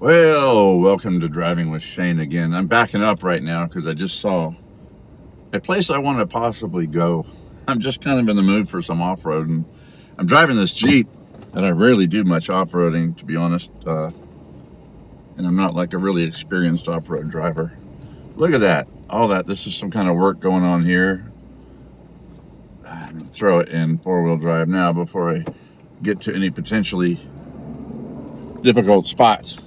Well, welcome to Driving with Shane again. I'm backing up right now because I just saw a place I want to possibly go. I'm just kind of in the mood for some off-roading. I'm driving this Jeep, and I rarely do much off-roading, to be honest. And I'm not like a really experienced off-road driver. Look at that. All that. This is some kind of work going on here. I'm going to throw it in four-wheel drive now before I get to any potentially difficult spots.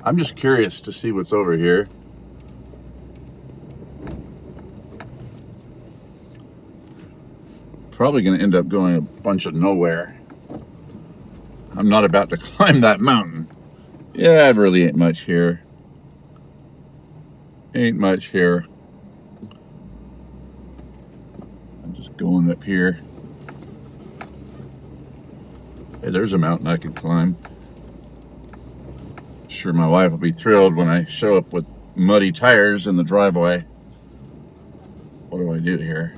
I'm just curious to see what's over here. Probably going to end up going a bunch of nowhere. I'm not about to climb that mountain. Yeah, it really ain't much here. Ain't much here. I'm just going up here. Hey, there's a mountain I could climb. Sure, my wife will be thrilled when I show up with muddy tires in the driveway. What do I do here?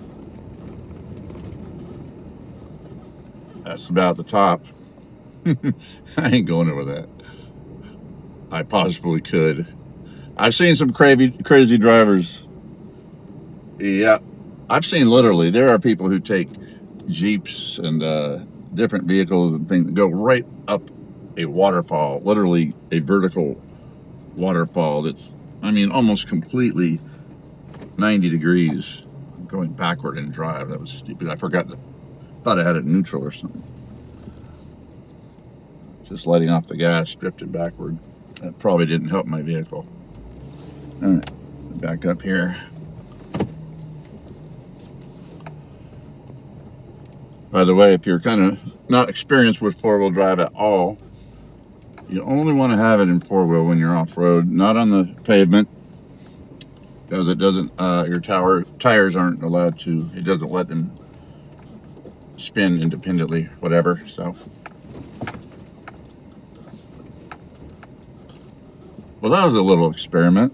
That's about the top. I ain't going over that. I possibly could. I've seen some crazy drivers. Yeah, I've seen literally. There are people who take Jeeps and different vehicles and things that go right up a waterfall, literally a vertical waterfall that's, I mean, almost completely 90 degrees going backward in drive. That was stupid. I thought I had it neutral or something. Just letting off the gas, drifted backward. That probably didn't help my vehicle. All right, back up here. By the way, if you're kind of not experienced with four-wheel drive at all, you only want to have it in four-wheel when you're off-road, not on the pavement, because it doesn't, your tires aren't allowed to, it doesn't let them spin independently, whatever, so. Well, that was a little experiment.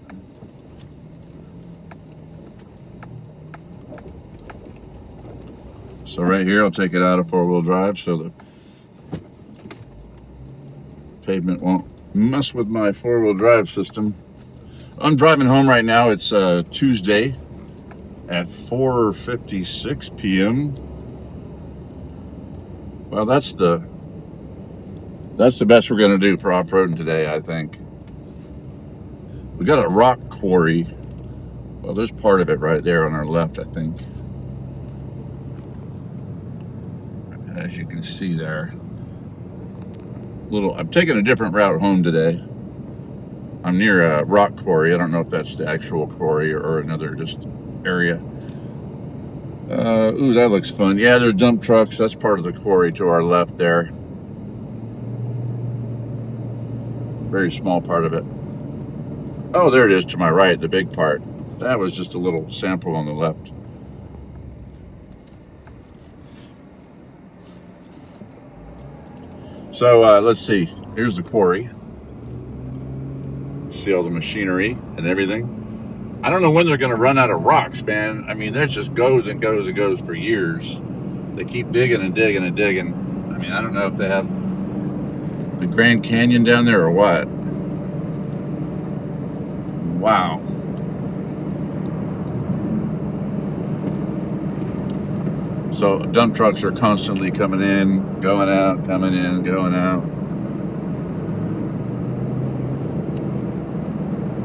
So right here, I'll take it out of four-wheel drive so the pavement won't mess with my four-wheel drive system. I'm driving home right now. It's Tuesday at 4:56 p.m. Well, that's the best we're going to do for off-roading today, I think. We got a rock quarry. Well, there's part of it right there on our left, I think. As you can see there. I'm taking a different route home today. I'm near a rock quarry. I don't know if that's the actual quarry or another just area. Ooh, that looks fun. Yeah, there's dump trucks. That's part of the quarry to our left there. Very small part of it. Oh, there it is to my right, the big part. That was just a little sample on the left. So let's see. Here's the quarry. See all the machinery and everything. I don't know when they're going to run out of rocks, man. I mean, that just goes and goes and goes for years. They keep digging and digging and digging. I mean, I don't know if they have the Grand Canyon down there or what. Wow. So dump trucks are constantly coming in, going out, coming in, going out.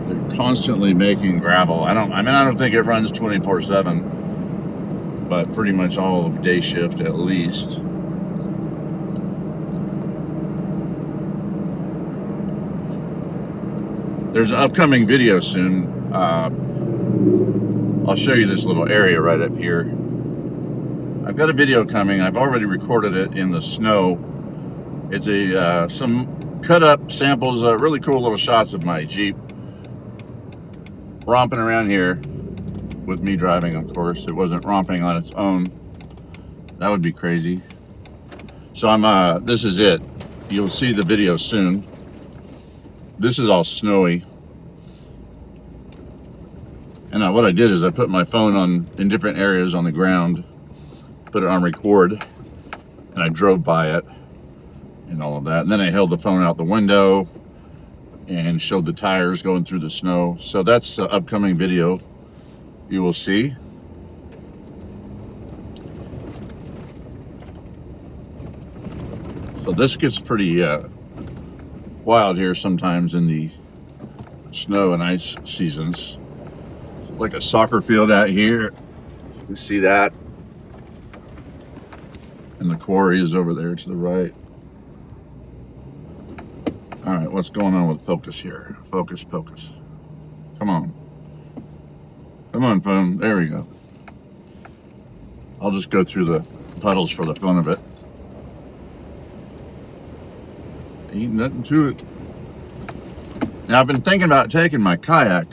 They're constantly making gravel. I don't think it runs 24/7, but pretty much all of day shift at least. There's an upcoming video soon. I'll show you this little area right up here. I've got a video coming. I've already recorded it in the snow. It's some cut up samples, really cool little shots of my Jeep romping around here with me driving, of course. It wasn't romping on its own. That would be crazy. So this is it. You'll see the video soon. This is all snowy. And what I did is I put my phone in different areas on the ground, put it on record, and I drove by it and all of that. And then I held the phone out the window and showed the tires going through the snow. So that's the upcoming video you will see. So this gets pretty wild here sometimes in the snow and ice seasons. It's like a soccer field out here. You can see that. And the quarry is over there to the right. All right, what's going on with focus here? Focus, focus. Come on. Come on, phone. There we go. I'll just go through the puddles for the fun of it. Ain't nothing to it. Now, I've been thinking about taking my kayak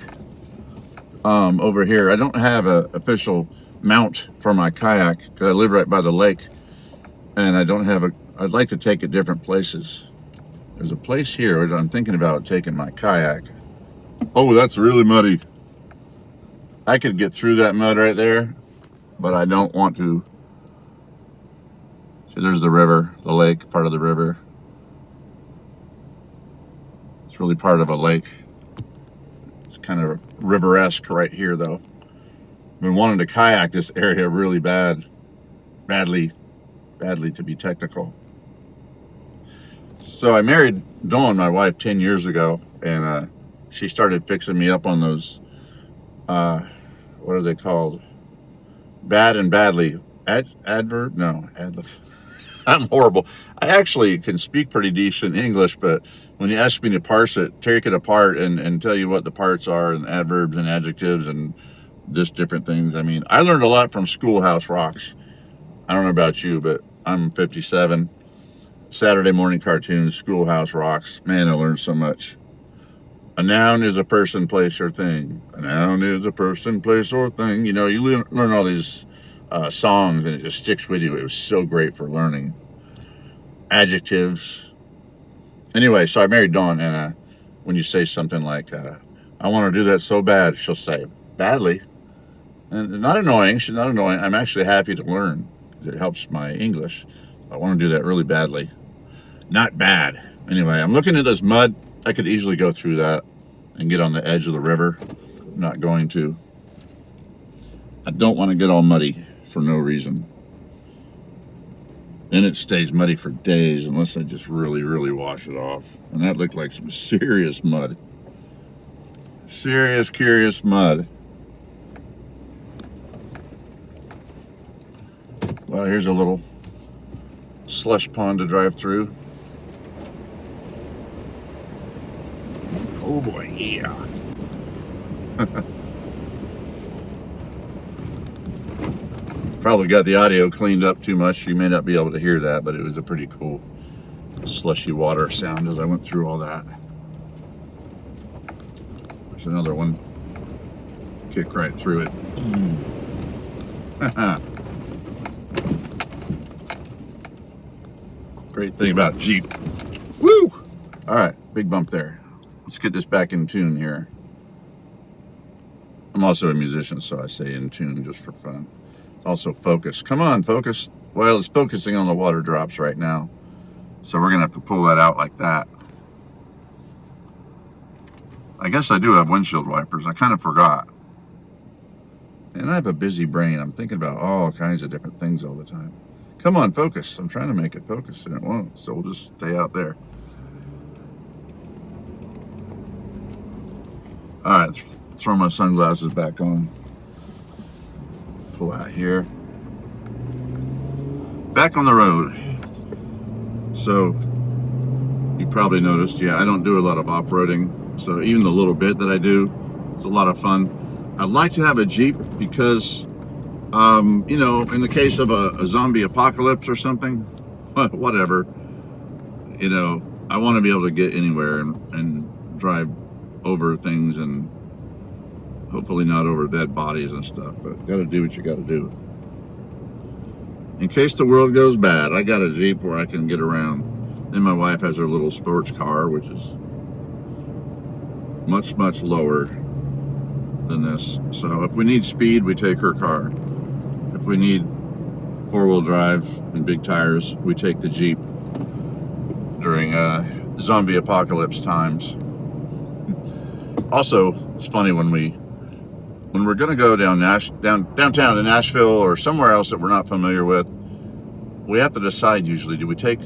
over here. I don't have an official mount for my kayak because I live right by the lake, and I don't have a. I'd like to take it different places. There's a place here that I'm thinking about taking my kayak. Oh, that's really muddy. I could get through that mud right there, but I don't want to. See, there's the river, the lake, part of the river. It's really part of a lake. It's kind of river-esque right here, though. I've been wanting to kayak this area really badly to be technical. So I married Dawn, my wife, 10 years ago, and she started fixing me up on those, what are they called? Bad and badly. Adverb? No, adlib. I'm horrible. I actually can speak pretty decent English, but when you ask me to parse it, take it apart and tell you what the parts are and adverbs and adjectives and just different things. I mean, I learned a lot from Schoolhouse Rocks. I don't know about you, but I'm 57. Saturday morning cartoons, Schoolhouse Rocks. Man, I learned so much. A noun is a person, place, or thing. A noun is a person, place, or thing. You know, you learn all these songs, and it just sticks with you. It was so great for learning adjectives. Anyway, so I married Dawn, and when you say something like, I want to do that so bad, she'll say, badly. And not annoying. She's not annoying. I'm actually happy to learn. It helps my English. I want to do that really badly. Not bad. Anyway, I'm looking at this mud. I could easily go through that and get on the edge of the river. I'm not going to. I don't want to get all muddy for no reason. And it stays muddy for days unless I just really wash it off. And that looked like some serious mud. Serious, curious mud. Well, here's a little slush pond to drive through. Oh boy, yeah. Probably got the audio cleaned up too much. You may not be able to hear that, but it was a pretty cool slushy water sound as I went through all that. There's another one. Kick right through it. Great thing about Jeep. Woo! All right, big bump there. Let's get this back in tune here. I'm also a musician, so I say in tune just for fun. Also focus. Come on, focus. Well, it's focusing on the water drops right now. So we're going to have to pull that out like that. I guess I do have windshield wipers. I kind of forgot. And I have a busy brain. I'm thinking about all kinds of different things all the time. Come on, focus. I'm trying to make it focus, and it won't. So we'll just stay out there. All right, throw my sunglasses back on. Pull out here. Back on the road. So you probably noticed, yeah, I don't do a lot of off-roading. So even the little bit that I do, it's a lot of fun. I'd like to have a Jeep because, you know, in the case of a zombie apocalypse or something, whatever, you know, I want to be able to get anywhere and drive over things and hopefully not over dead bodies and stuff, but gotta do what you gotta do. In case the world goes bad, I got a Jeep where I can get around. Then my wife has her little sports car, which is much lower than this. So if we need speed, we take her car. If we need four-wheel drive and big tires, we take the Jeep during zombie apocalypse times. Also, it's funny when we're gonna go downtown to Nashville or somewhere else that we're not familiar with, we have to decide usually, do we take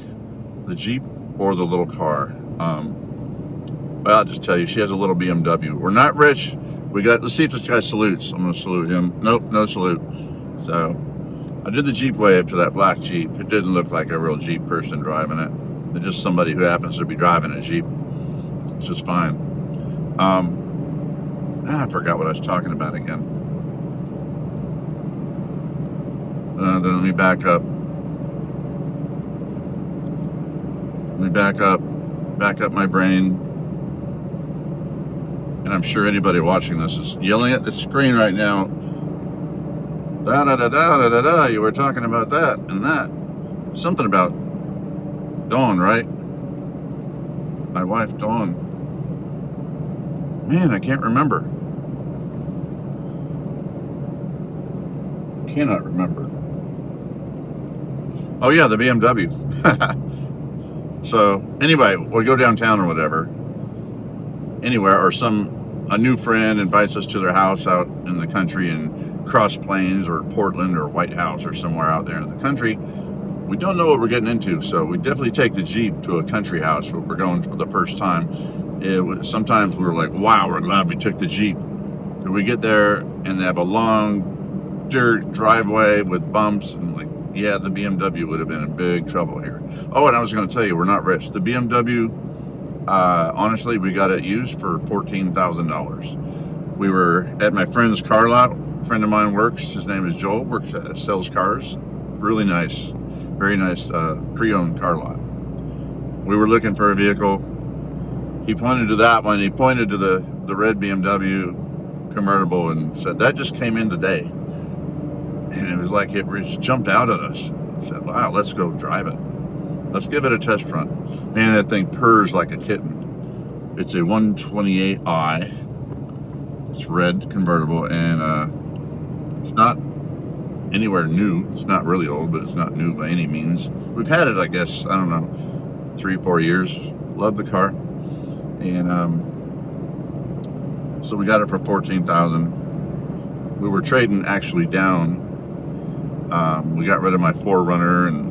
the Jeep or the little car? Well, I'll just tell you, she has a little BMW. We're not rich. Let's see if this guy salutes. I'm gonna salute him. Nope, no salute. So I did the Jeep wave to that black Jeep. It didn't look like a real Jeep person driving it. It's just somebody who happens to be driving a Jeep. It's just fine. I forgot what I was talking about again. Then let me back up. Back up my brain. And I'm sure anybody watching this is yelling at the screen right now. Da da da da da da da. You were talking about that and that. Something about Dawn, right? My wife, Dawn. Man, I can't remember. Cannot remember. Oh yeah, the BMW. So anyway, we'll go downtown or whatever, anywhere, or a new friend invites us to their house out in the country in Cross Plains or Portland or White House or somewhere out there in the country. We don't know what we're getting into, so we definitely take the Jeep to a country house where we're going for the first time. Sometimes we're like, wow, we're glad we took the Jeep. And we get there and they have a long dirt driveway with bumps, and like, yeah, the BMW would have been in big trouble here. Oh, and I was going to tell you, we're not rich. The BMW, honestly, we got it used for $14,000. We were at my friend's car lot. A friend of mine works, his name is Joel, sells cars. Really nice, very nice pre-owned car lot. We were looking for a vehicle. He pointed to that one. He pointed to the red BMW convertible and said, that just came in today. And it was like it just jumped out at us. I said, wow, let's go drive it. Let's give it a test run. Man, that thing purrs like a kitten. It's a 128i. It's red convertible, and it's not anywhere new. It's not really old, but it's not new by any means. We've had it, I guess, I don't know, 3-4 years. Love the car. And so we got it for $14,000. We were trading actually down. We got rid of my 4Runner and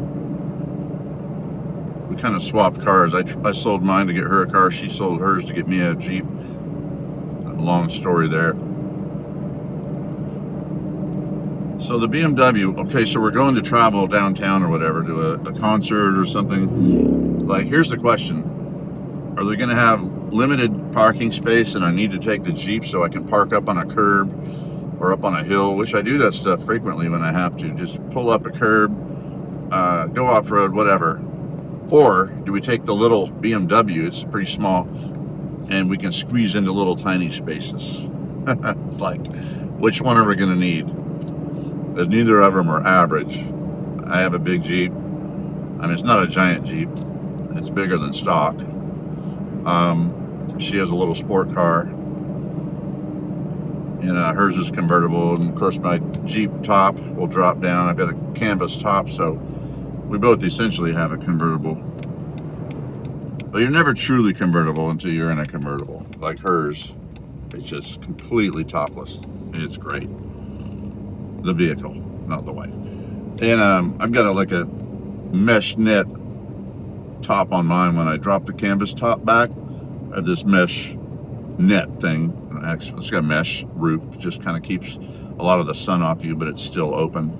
we kind of swapped cars. I sold mine to get her a car. She sold hers to get me a Jeep. A long story there. So the BMW, okay, so we're going to travel downtown or whatever to a concert or something. Like, here's the question. Are they going to have limited parking space and I need to take the Jeep so I can park up on a curb or up on a hill, which I do that stuff frequently when I have to. Just pull up a curb, go off-road, whatever. Or do we take the little BMW, it's pretty small, and we can squeeze into little tiny spaces. It's like, which one are we going to need? Neither of them are average. I have a big Jeep. I mean, it's not a giant Jeep. It's bigger than stock. She has a little sport car. And hers is convertible. And of course, my Jeep top will drop down. I've got a canvas top, so we both essentially have a convertible. But you're never truly convertible until you're in a convertible. Like hers, it's just completely topless. It's great. The vehicle, not the wife. And I've got like a mesh net top on mine. When I drop the canvas top back, I have this mesh net thing. Actually, it's got a mesh roof. Just kind of keeps a lot of the sun off you, but it's still open.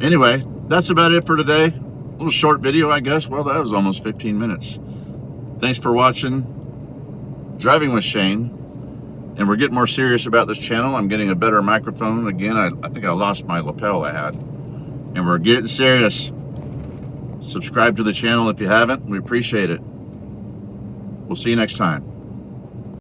Anyway, that's about it for today. A little short video, I guess. Well, that was almost 15 minutes. Thanks for watching Driving with Shane. And we're getting more serious about this channel. I'm getting a better microphone. Again, I think I lost my lapel I had. And we're getting serious. Subscribe to the channel if you haven't. We appreciate it. We'll see you next time.